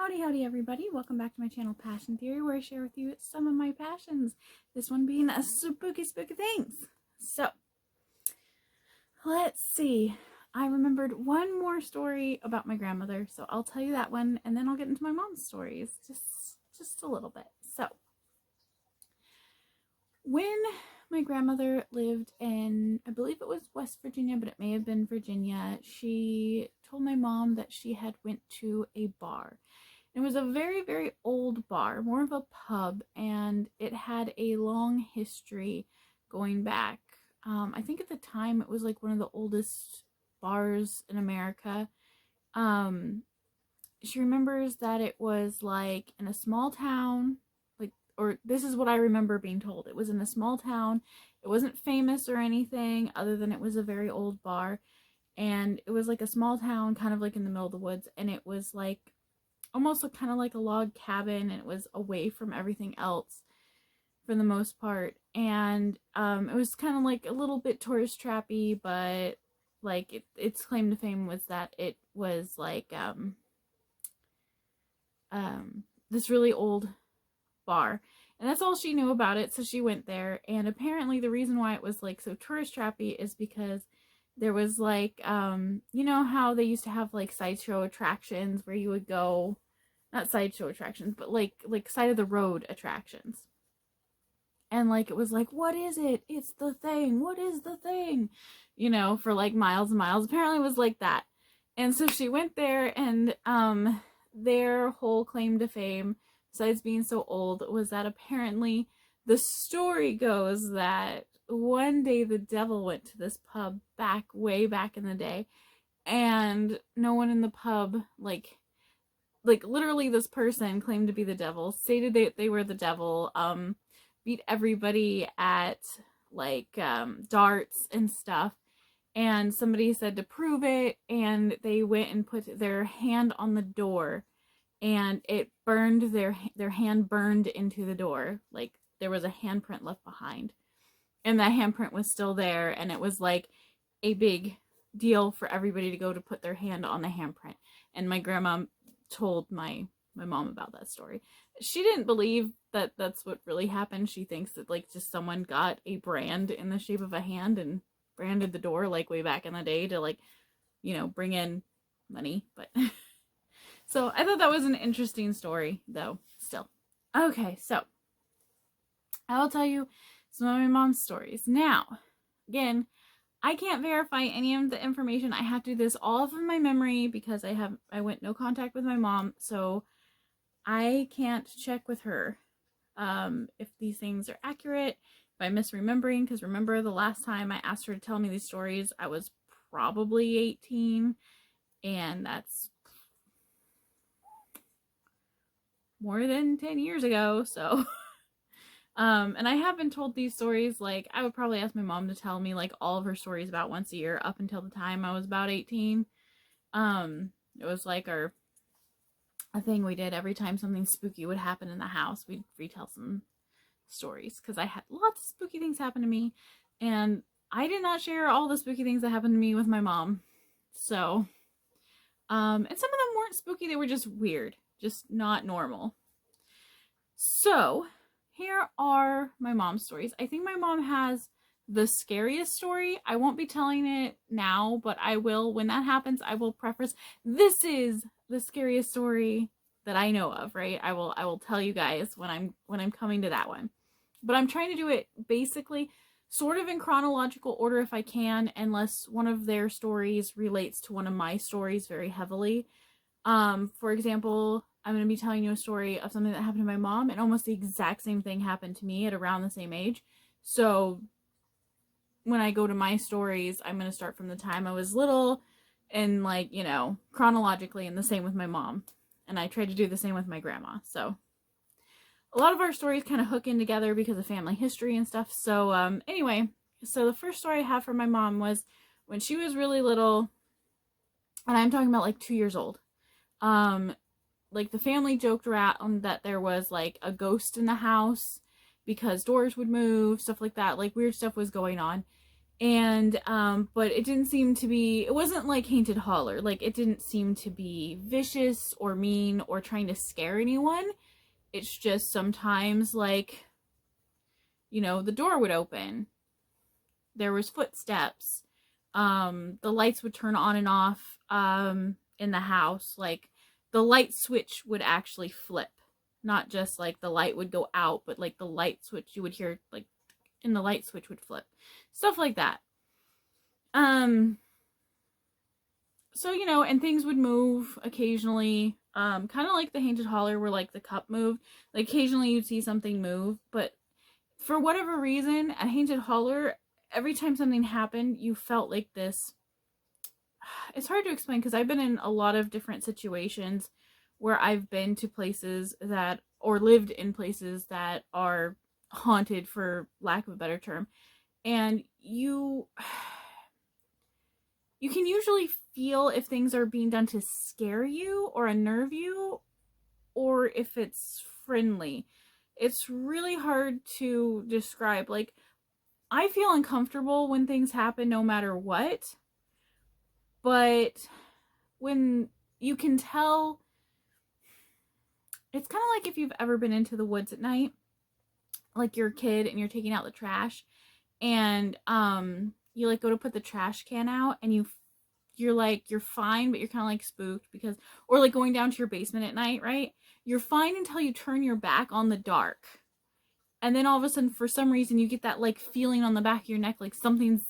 Howdy everybody, welcome back to my channel Passion Theory, where I share with you some of my passions, this one being a spooky things. So, let's see, I remembered one more story about my grandmother, so I'll tell you that one, and then I'll get into my mom's stories, just a little bit. So, when my grandmother lived in, I believe it was West Virginia, but it may have been Virginia, she told my mom that she had went to a bar. It was a very old bar, more of a pub, and it had a long history going back. I think at the time it was like one of the oldest bars in America. She remembers that it was like in a small town, or this is what I remember being told. It was in a small town. It wasn't famous or anything other than it was a very old bar, and it was like a small town, kind of like in the middle of the woods, and it was like almost kind of like a log cabin, and it was away from everything else for the most part. And it was kind of like a little bit tourist trappy, but like its claim to fame was that it was like this really old bar, and that's all she knew about it. So she went there, and apparently the reason why it was like so tourist trappy is because there was like you know how they used to have like sideshow attractions where you would go, not sideshow attractions, but like side of the road attractions, and like it was like, what is it? It's the thing. What is the thing? You know, for like miles and miles. Apparently it was like that. And so she went there, and their whole claim to fame, besides being so old, was that apparently the story goes that one day the devil went to this pub way back in the day, and no one in the pub, like literally this person claimed to be the devil, stated they were the devil, beat everybody at like darts and stuff, and somebody said to prove it, and they went and put their hand on the door, and it burned, their hand burned into the door, like there was a handprint left behind, and that handprint was still there, and it was like a big deal for everybody to go to put their hand on the handprint. And my grandma told my mom about that story. She didn't believe that that's what really happened. She thinks that like just someone got a brand in the shape of a hand and branded the door like way back in the day to like, you know, bring in money. But so I thought that was an interesting story though, still. Okay, so I will tell you some of my mom's stories. Now, again, I can't verify any of the information. I have to do this all from my memory because I went no contact with my mom, so I can't check with her if these things are accurate, if I'm misremembering, because remember the last time I asked her to tell me these stories, I was probably 18, and that's more than 10 years ago, so and I have been told these stories, like, I would probably ask my mom to tell me, like, all of her stories about once a year up until the time I was about 18. It was, like, a thing we did every time something spooky would happen in the house. We'd retell some stories, because I had lots of spooky things happen to me, and I did not share all the spooky things that happened to me with my mom. So, and some of them weren't spooky, they were just weird, just not normal. So, here are my mom's stories. I think my mom has the scariest story. I won't be telling it now, but I will. When that happens, I will preface, this is the scariest story that I know of, right? I will tell you guys when I'm coming to that one. But I'm trying to do it basically sort of in chronological order if I can, unless one of their stories relates to one of my stories very heavily. For example, I'm going to be telling you a story of something that happened to my mom, and almost the exact same thing happened to me at around the same age. So when I go to my stories, I'm going to start from the time I was little and, like, you know, chronologically, and the same with my mom. And I tried to do the same with my grandma. So a lot of our stories kind of hook in together because of family history and stuff. So anyway, so the first story I have from my mom was when she was really little, and I'm talking about like 2 years old. Like the family joked around that there was like a ghost in the house because doors would move, stuff like that, like weird stuff was going on. And but it didn't seem to be, it wasn't like Haunted Holler. Like, it didn't seem to be vicious or mean or trying to scare anyone. It's just sometimes, like, the door would open, there was footsteps, the lights would turn on and off in the house. Like, the light switch would actually flip, not just like the light would go out, but like the light switch, you would hear like, and the light switch would flip, stuff like that. So, and things would move occasionally, kind of like the Haunted Holler where like the cup moved. Like, occasionally you'd see something move, but for whatever reason at Haunted Holler, every time something happened, you felt like this. It's hard to explain because I've been in a lot of different situations where I've been to places that, or lived in places that are haunted, for lack of a better term. And you can usually feel if things are being done to scare you or unnerve you, or if it's friendly. It's really hard to describe. Like, I feel uncomfortable when things happen no matter what, but when you can tell, it's kind of like if you've ever been into the woods at night, like you're a kid and you're taking out the trash, and you like go to put the trash can out, and you're like, you're fine, but you're kind of like spooked because, or like going down to your basement at night, right? You're fine until you turn your back on the dark. And then all of a sudden, for some reason, you get that like feeling on the back of your neck, like something's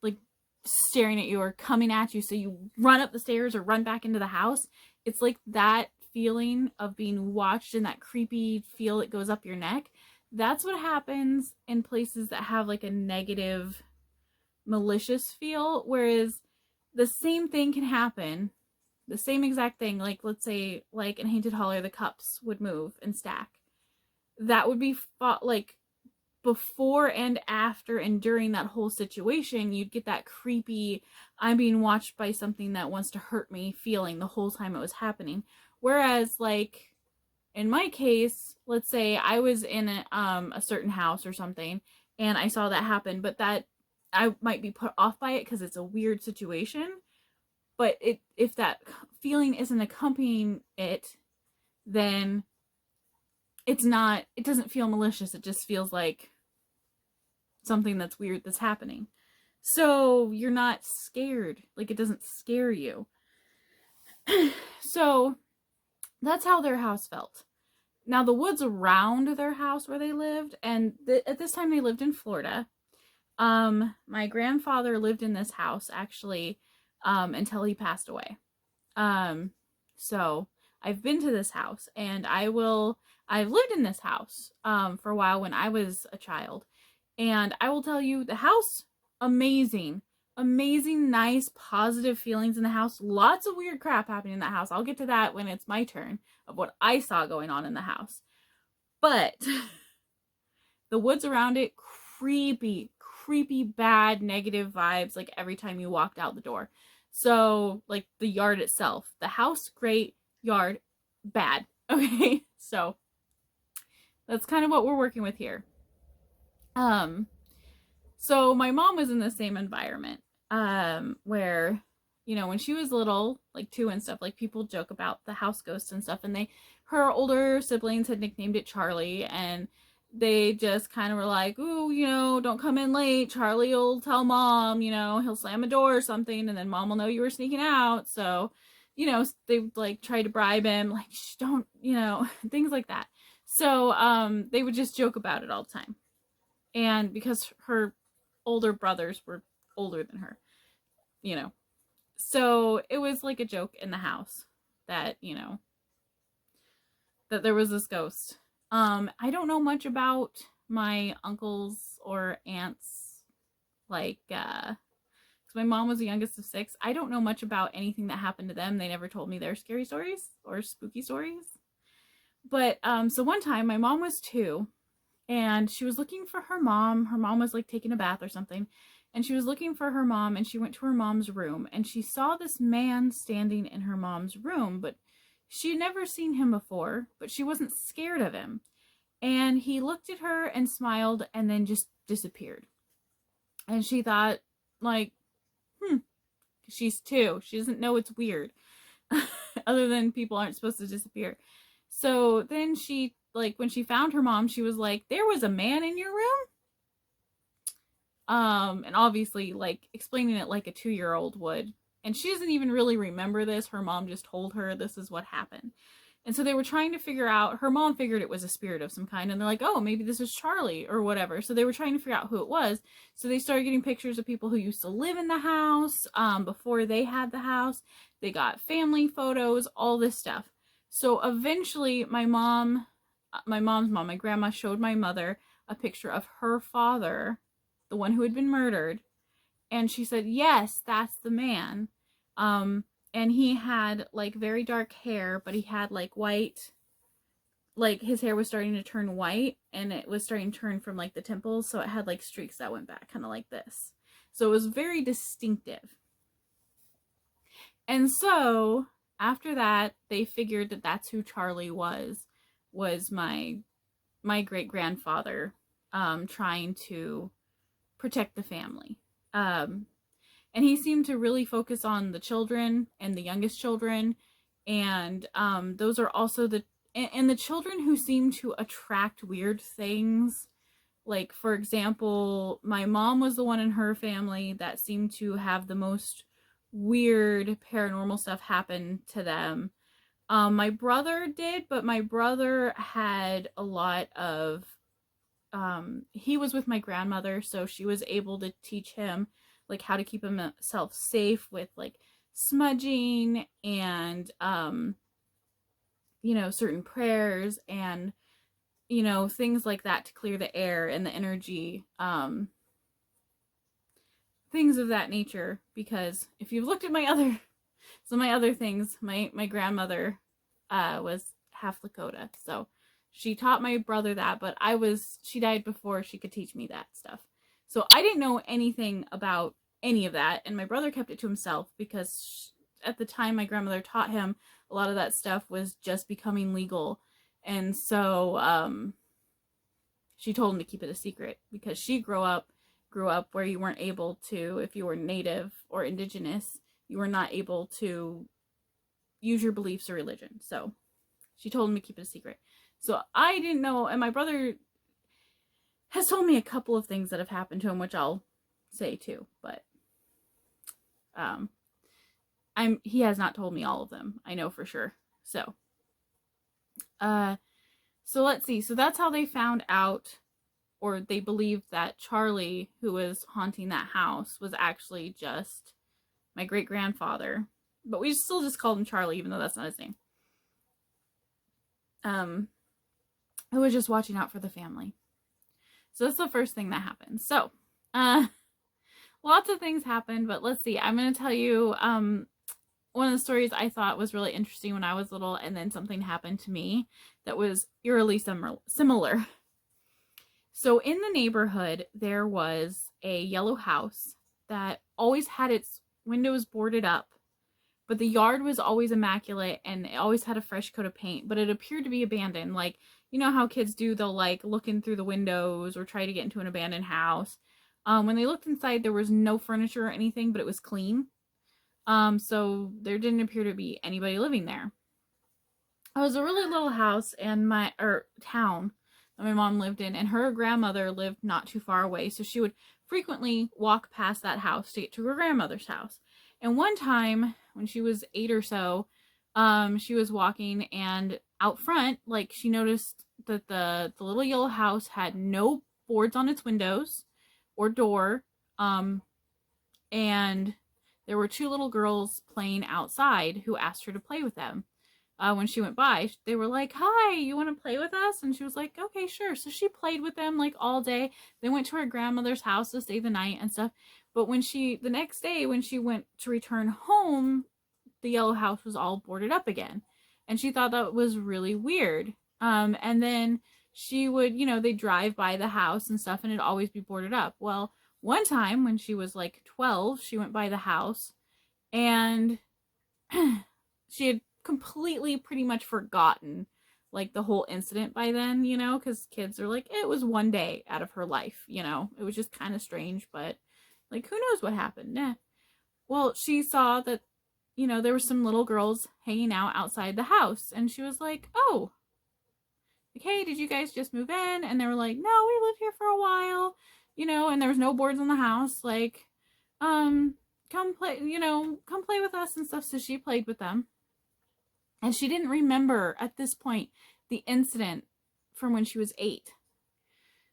like staring at you or coming at you. So you run up the stairs or run back into the house. It's like that feeling of being watched and that creepy feel that goes up your neck. That's what happens in places that have like a negative, malicious feel. Whereas the same thing can happen, the same exact thing. Like, let's say, like in Haunted Holler, the cups would move and stack. That would be like before and after and during that whole situation, you'd get that creepy, I'm being watched by something that wants to hurt me feeling the whole time it was happening. Whereas, like, in my case, let's say I was in a certain house or something and I saw that happen, but that I might be put off by it because it's a weird situation. But if that feeling isn't accompanying it, then it doesn't feel malicious. It just feels like something that's weird that's happening. So you're not scared. Like, it doesn't scare you. So that's how their house felt. Now, the woods around their house where they lived, and at this time they lived in Florida. My grandfather lived in this house actually until he passed away. So I've been to this house, and I've lived in this house for a while when I was a child. And I will tell you, the house, amazing, nice, positive feelings in the house. Lots of weird crap happening in that house. I'll get to that when it's my turn of what I saw going on in the house. But the woods around it, creepy, bad, negative vibes, like every time you walked out the door. So, like, the yard itself, the house, great, yard, bad. Okay, so that's kind of what we're working with here. So my mom was in the same environment, where, when she was little, like 2 and stuff, like, people joke about the house ghosts and stuff, and her older siblings had nicknamed it Charlie, and they just kind of were like, ooh, don't come in late. Charlie will tell mom, he'll slam a door or something, and then mom will know you were sneaking out. So, they like try to bribe him, like, shh, don't, things like that. So, they would just joke about it all the time. And because her older brothers were older than her, so it was like a joke in the house that, that there was this ghost. I don't know much about my uncles or aunts, like, because my mom was the youngest of 6. I don't know much about anything that happened to them. They never told me their scary stories or spooky stories. But, so one time my mom was 2, and she was looking for her mom. Her mom was like taking a bath or something, and she was looking for her mom, and she went to her mom's room, and she saw this man standing in her mom's room, but she had never seen him before, but she wasn't scared of him. And he looked at her and smiled and then just disappeared. And she thought, like, she's 2. She doesn't know it's weird. Other than people aren't supposed to disappear. So then she, like, when she found her mom, she was like, there was a man in your room? And obviously, like, explaining it like a 2-year-old would. And she doesn't even really remember this. Her mom just told her this is what happened. And so they were trying to figure out, her mom figured it was a spirit of some kind, and they're like, oh, maybe this is Charlie or whatever. So they were trying to figure out who it was. So they started getting pictures of people who used to live in the house before they had the house. They got family photos, all this stuff. So eventually my mom's mom, my grandma, showed my mother a picture of her father, the one who had been murdered. And she said, yes, that's the man. And he had like very dark hair, but he had like white, like his hair was starting to turn white, and it was starting to turn from like the temples, so it had like streaks that went back, kind of like this. So it was very distinctive. And so after that, they figured that that's who Charlie was my great grandfather, trying to protect the family. And he seemed to really focus on the children and the youngest children. And those are also the children who seem to attract weird things. Like, for example, my mom was the one in her family that seemed to have the most weird paranormal stuff happen to them. My brother did, but my brother had a lot of, he was with my grandmother, so she was able to teach him like how to keep himself safe with like smudging and certain prayers and things like that to clear the air and the energy, things of that nature. Because if you've looked at my other things, my grandmother was half Lakota, so she taught my brother that, but she died before she could teach me that stuff. So I didn't know anything about any of that, and my brother kept it to himself because at the time my grandmother taught him, a lot of that stuff was just becoming legal. And so she told him to keep it a secret because she grew up where you weren't able to, if you were native or indigenous, you were not able to use your beliefs or religion. So she told him to keep it a secret. So I didn't know, and my brother has told me a couple of things that have happened to him, which I'll say too, but he has not told me all of them, I know for sure. So let's see. So that's how they found out, or they believed that Charlie, who was haunting that house, was actually just my great grandfather. But we still just called him Charlie, even though that's not his name. Who was just watching out for the family. So that's the first thing that happened. So, lots of things happened, but let's see. I'm going to tell you one of the stories I thought was really interesting when I was little, and then something happened to me that was eerily similar. So in the neighborhood, there was a yellow house that always had its windows boarded up, but the yard was always immaculate and it always had a fresh coat of paint, but it appeared to be abandoned. Like, you know how kids do, they'll like look in through the windows or try to get into an abandoned house. When they looked inside, there was no furniture or anything, but it was clean. So there didn't appear to be anybody living there. It was a really little house and town that my mom lived in, and her grandmother lived not too far away, so she would frequently walk past that house to get to her grandmother's house. And one time when she was 8 or so, she was walking, and out front, like, she noticed that the little yellow house had no boards on its windows or door, and there were 2 little girls playing outside who asked her to play with them. When she went by, they were like, hi, you want to play with us? And she was like, okay, sure. So she played with them like all day. They went to her grandmother's house to stay the night and stuff. But the next day, when she went to return home, the yellow house was all boarded up again. And she thought that was really weird. And then she would, they'd drive by the house and stuff, and it'd always be boarded up. Well, one time when she was like 12, she went by the house, and she had completely pretty much forgotten like the whole incident by then, because kids are like, it was one day out of her life, it was just kind of strange, but Like, who knows what happened? Nah. Well, she saw that, there were some little girls hanging out outside the house. And she was like, oh, like, hey, did you guys just move in? And they were like, no, we lived here for a while, and there was no boards in the house. Like, come play, come play with us and stuff. So she played with them. And she didn't remember at this point the incident from when she was 8.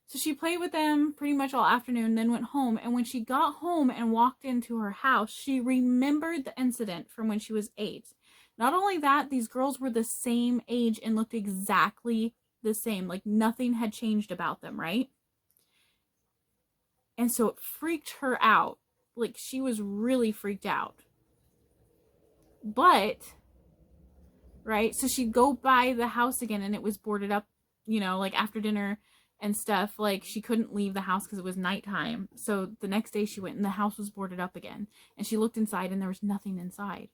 So she played with them pretty much all afternoon, then went home. And when she got home and walked into her house, she remembered the incident from when she was 8. Not only that, these girls were the same age and looked exactly the same. Like nothing had changed about them, right? And so it freaked her out. Like she was really freaked out. But, right, so she'd go by the house again and it was boarded up, like after dinner and stuff. Like she couldn't leave the house because it was nighttime. So the next day she went and the house was boarded up again. And she looked inside and there was nothing inside.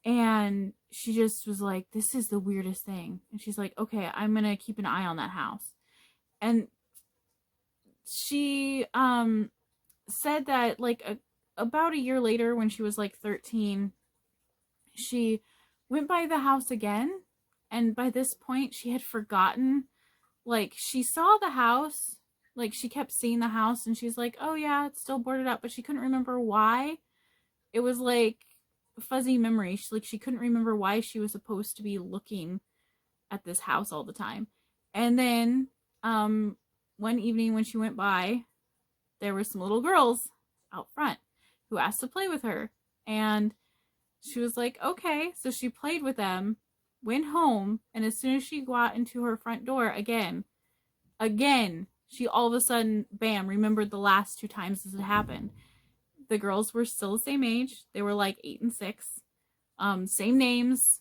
And she just was like, this is the weirdest thing. And she's like, okay, I'm going to keep an eye on that house. And she said that like about a year later when she was like 13, she went by the house again. And by this point she had forgotten, like she saw the house, like she kept seeing the house and she's like, oh yeah, it's still boarded up, but she couldn't remember why. It was like fuzzy memory. She couldn't remember why she was supposed to be looking at this house all the time. And then one evening when she went by, there were some little girls out front who asked to play with her. And she was like, okay. So she played with them, went home, and as soon as she got into her front door again, she all of a sudden, bam, remembered the last 2 times this had happened. The girls were still the same age. They were like 8 and 6. Same names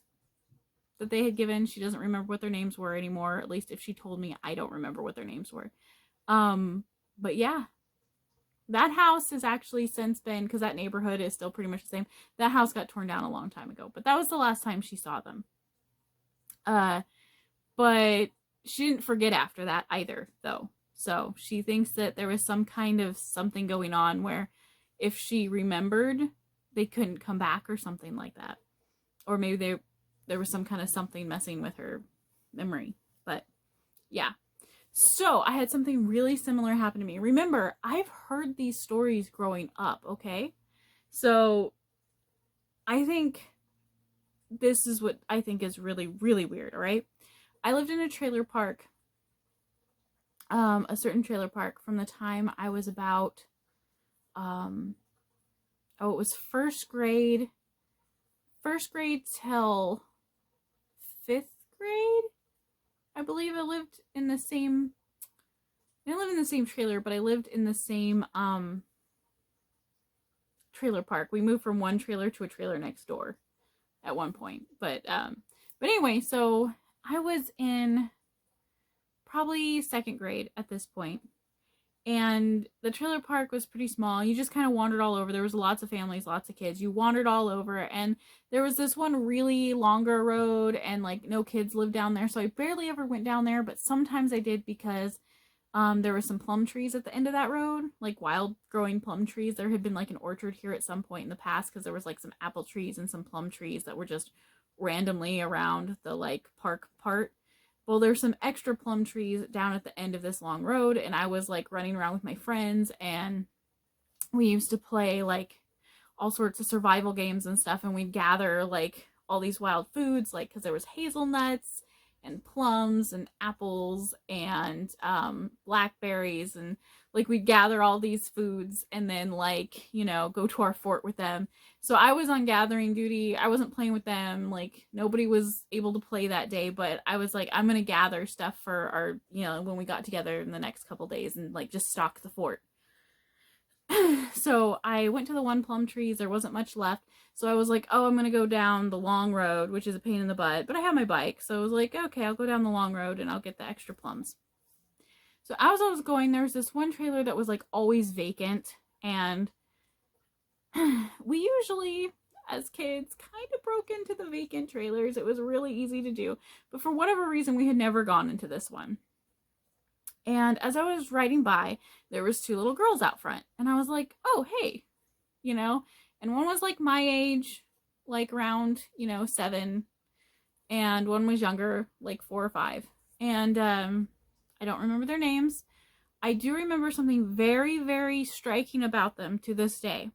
that they had given. She doesn't remember what their names were anymore. At least if she told me, I don't remember what their names were. But yeah, that house has actually since been, because that neighborhood is still pretty much the same. That house got torn down a long time ago, but that was the last time she saw them. But she didn't forget after that either, though. So she thinks that there was some kind of something going on where if she remembered, they couldn't come back or something like that. Or maybe there was some kind of something messing with her memory. But yeah. So I had something really similar happen to me. Remember, I've heard these stories growing up, okay? So I think this is what I think is really, really weird, all right? I lived in a trailer park, a certain trailer park from the time I was about, it was first grade till 5th grade. I believe I lived in the same, I didn't live in the same trailer, but I lived in the same, trailer park. We moved from one trailer to a trailer next door at one point. But anyway, so I was in probably 2nd grade at this point. And the trailer park was pretty small. You just kind of wandered all over. There was lots of families, lots of kids. You wandered all over. And there was this one really longer road and like no kids lived down there. So I barely ever went down there. But sometimes I did because there were some plum trees at the end of that road. Like wild growing plum trees. There had been like an orchard here at some point in the past because there was like some apple trees and some plum trees that were just randomly around the like park part. Well, there's some extra plum trees down at the end of this long road, and I was like running around with my friends, and we used to play like all sorts of survival games and stuff, and we'd gather like all these wild foods, like because there was hazelnuts and plums and apples and blackberries, and like we'd gather all these foods and then like, go to our fort with them. So I was on gathering duty. I wasn't playing with them. Like nobody was able to play that day, but I was like, I'm going to gather stuff for our, when we got together in the next couple days and like just stock the fort. So I went to the one plum trees. There wasn't much left. So I was like, oh, I'm going to go down the long road, which is a pain in the butt, but I have my bike. So I was like, okay, I'll go down the long road and I'll get the extra plums. So as I was going, there was this one trailer that was like always vacant. And we usually, as kids, kind of broke into the vacant trailers. It was really easy to do. But for whatever reason, we had never gone into this one. And as I was riding by, there was two little girls out front. And I was like, oh, hey, you know? And one was like my age, like around, 7. And one was younger, like 4 or 5. And I don't remember their names. I do remember something very, very striking about them to this day.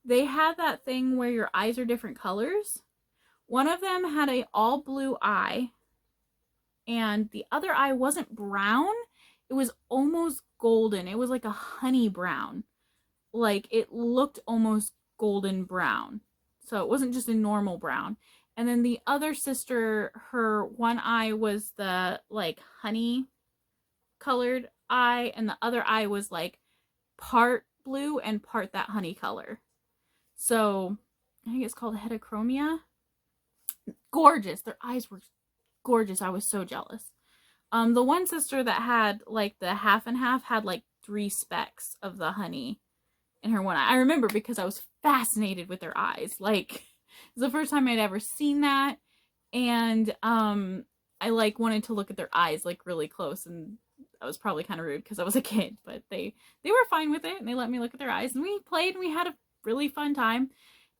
They had that thing where your eyes are different colors. One of them had a all blue eye, and the other eye wasn't brown. It was almost golden. It was like a honey brown. Like, it looked almost golden brown. So it wasn't just a normal brown. And then the other sister, her one eye was the like honey colored eye, and the other eye was like part blue and part that honey color. So I think it's called heterochromia. Gorgeous. Their eyes were gorgeous. I was so jealous. The one sister that had like the half and half had like 3 specks of the honey in her one eye. I remember because I was fascinated with their eyes. Like, it was the first time I'd ever seen that. And I like wanted to look at their eyes like really close, and I was probably kind of rude because I was a kid, but they were fine with it, and they let me look at their eyes, and we played, and we had a really fun time.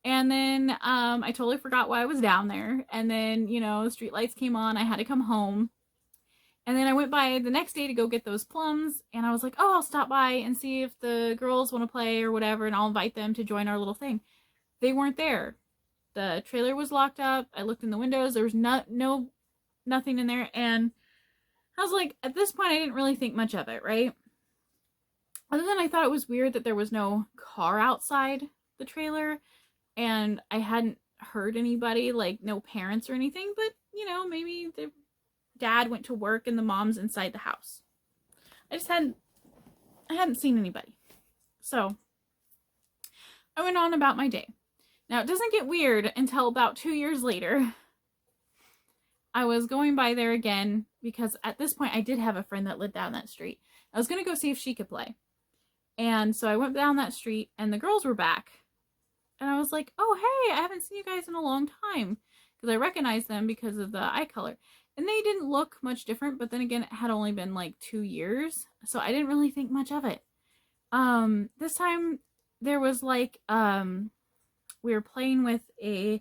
And then I totally forgot why I was down there. And then, the street lights came on. I had to come home. And then I went by the next day to go get those plums. And I was like, oh, I'll stop by and see if the girls want to play or whatever. And I'll invite them to join our little thing. They weren't there. The trailer was locked up. I looked in the windows. There was nothing in there. And I was like, at this point, I didn't really think much of it, right? Other than I thought it was weird that there was no car outside the trailer. And I hadn't heard anybody, like no parents or anything, but maybe the dad went to work and the mom's inside the house. I hadn't seen anybody. So I went on about my day. Now, it doesn't get weird until about 2 years later. I was going by there again because at this point I did have a friend that lived down that street. I was going to go see if she could play. And so I went down that street and the girls were back. And I was like, oh, hey, I haven't seen you guys in a long time. Because I recognized them because of the eye color. And they didn't look much different. But then again, it had only been like 2 years. So I didn't really think much of it. This time, there was like, we were playing with a,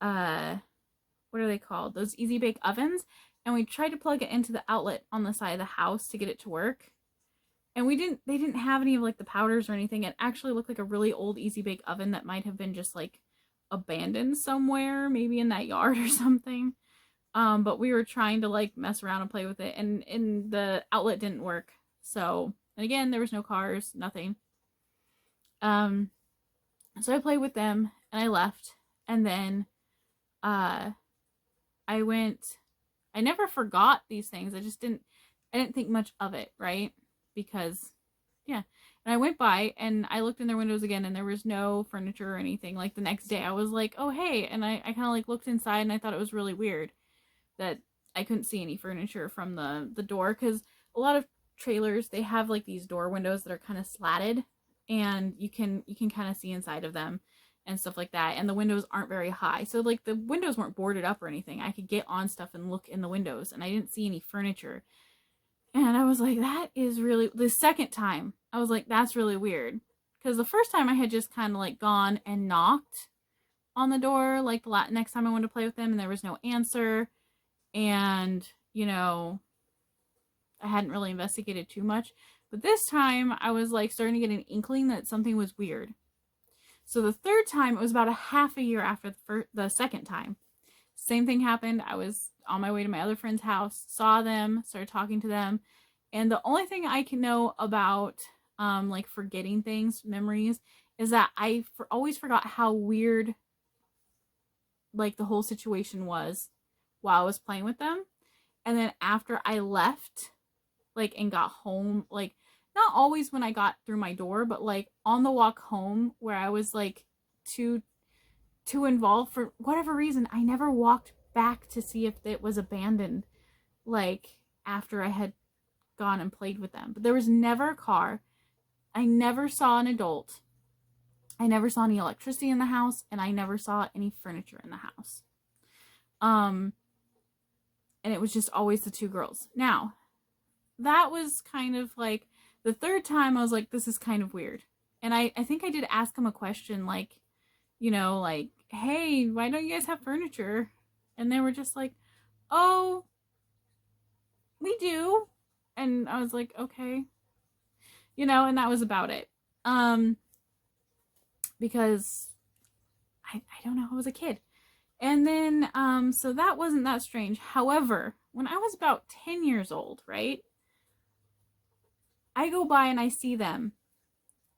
what are they called? Those Easy Bake Ovens. And we tried to plug it into the outlet on the side of the house to get it to work. And they didn't have any of like the powders or anything. It actually looked like a really old Easy Bake Oven that might have been just like abandoned somewhere, maybe in that yard or something. But we were trying to like mess around and play with it, and the outlet didn't work. So, and again, there was no cars, nothing. So I played with them and I left, and then I never forgot these things. I didn't think much of it, right? Because, yeah. And I went by and I looked in their windows again and there was no furniture or anything. Like the next day I was like, oh, hey. And I kind of like looked inside and I thought it was really weird that I couldn't see any furniture from the door. Because a lot of trailers, they have like these door windows that are kind of slatted and you can kind of see inside of them and stuff like that. And the windows aren't very high. So like the windows weren't boarded up or anything. I could get on stuff and look in the windows and I didn't see any furniture. And I was like, that is really, the second time, I was like, that's really weird. Because the first time I had just kind of like gone and knocked on the door, like the next time I wanted to play with them, and there was no answer. And, I hadn't really investigated too much. But this time, I was like starting to get an inkling that something was weird. So the third time, it was about a half a year after the second time. Same thing happened. I was on my way to my other friend's house, saw them, started talking to them. And the only thing I can know about like forgetting things, memories, is that I always forgot how weird like the whole situation was while I was playing with them. And then after I left, like, and got home, like, not always when I got through my door, but like on the walk home where I was like too involved for whatever reason, I never walked back to see if it was abandoned, like after I had gone and played with them. But there was never a car. I never saw an adult. I never saw any electricity in the house, and I never saw any furniture in the house. And it was just always the 2 girls. Now, that was kind of like the third time I was like, this is kind of weird. And I think I did ask him a question like, like, hey, why don't you guys have furniture? And they were just like, oh, we do. And I was like, okay. And that was about it. Um, because I don't know, I was a kid. And then, so that wasn't that strange. However, when I was about 10 years old, right, I go by and I see them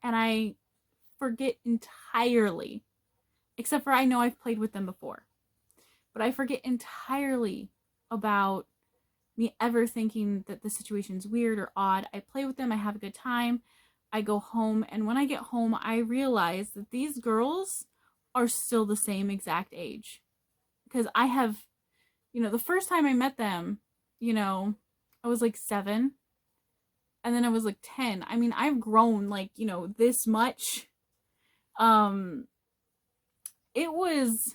and I forget entirely, except for I know I've played with them before, but I forget entirely about me ever thinking that the situation's weird or odd. I play with them, I have a good time, I go home, and when I get home, I realize that these girls are still the same exact age. Because I have, the first time I met them, I was like 7, and then I was like 10. I mean, I've grown like, this much. Um, it was,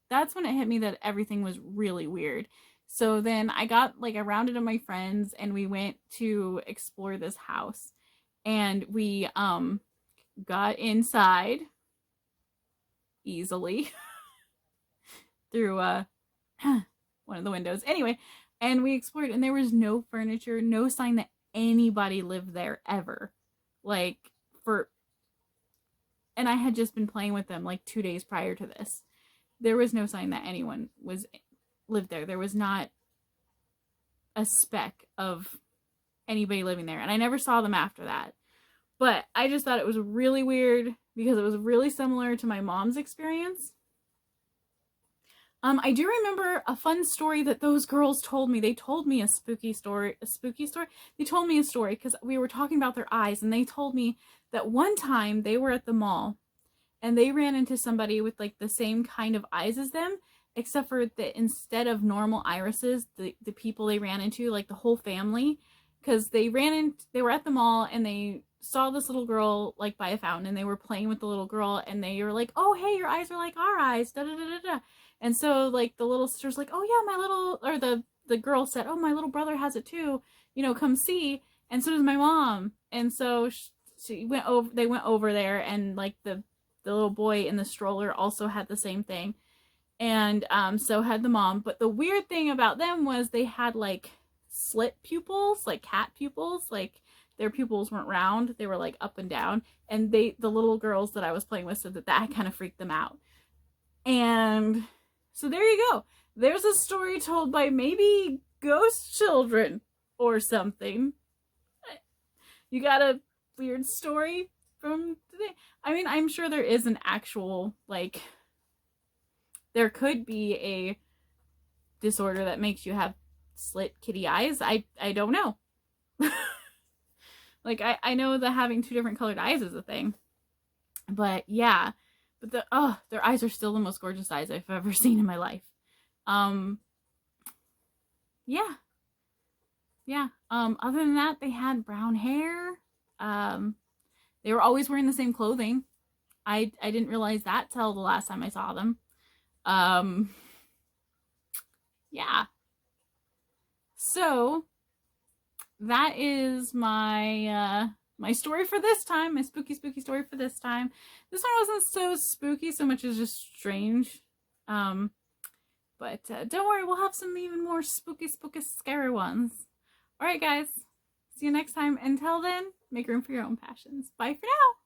that's when it hit me that everything was really weird. So then I rounded up my friends and we went to explore this house. And we got inside easily through one of the windows. Anyway, and we explored and there was no furniture, no sign that anybody lived there ever. Like for and I had just been playing with them like 2 days prior to this. There was no sign that anyone lived there. There was not a speck of anybody living there. And I never saw them after that. But I just thought it was really weird because it was really similar to my mom's experience. I do remember a fun story that those girls told me. They told me a spooky story. They told me a story because we were talking about their eyes, and they told me that one time they were at the mall and they ran into somebody with like the same kind of eyes as them, except for that instead of normal irises, the people they ran into, like the whole family, because they were at the mall and they saw this little girl like by a fountain and they were playing with the little girl and they were like, oh hey, your eyes are like our eyes, da da da da da. And so like the little sister's like, oh yeah, my little, or the girl said, oh, my little brother has it too, come see. And so does my mom. And so they went over there, and like the little boy in the stroller also had the same thing. And so had the mom. But the weird thing about them was they had like slit pupils, like cat pupils, like their pupils weren't round, they were like up and down. And the little girls that I was playing with said that kind of freaked them out. And so there you go. There's a story told by maybe ghost children or something. You got a weird story from today? I mean, I'm sure there is an actual, like, there could be a disorder that makes you have slit kitty eyes. I don't know. Like, I know that having 2 different colored eyes is a thing. But yeah. But their eyes are still the most gorgeous eyes I've ever seen in my life. Yeah. Yeah. Other than that, they had brown hair. They were always wearing the same clothing. I didn't realize that till the last time I saw them. Yeah. So that is my my story for this time, my spooky story for this time. This one wasn't so spooky so much as just strange. But don't worry, we'll have some even more spooky, scary ones. Alright guys, see you next time. Until then, make room for your own passions. Bye for now!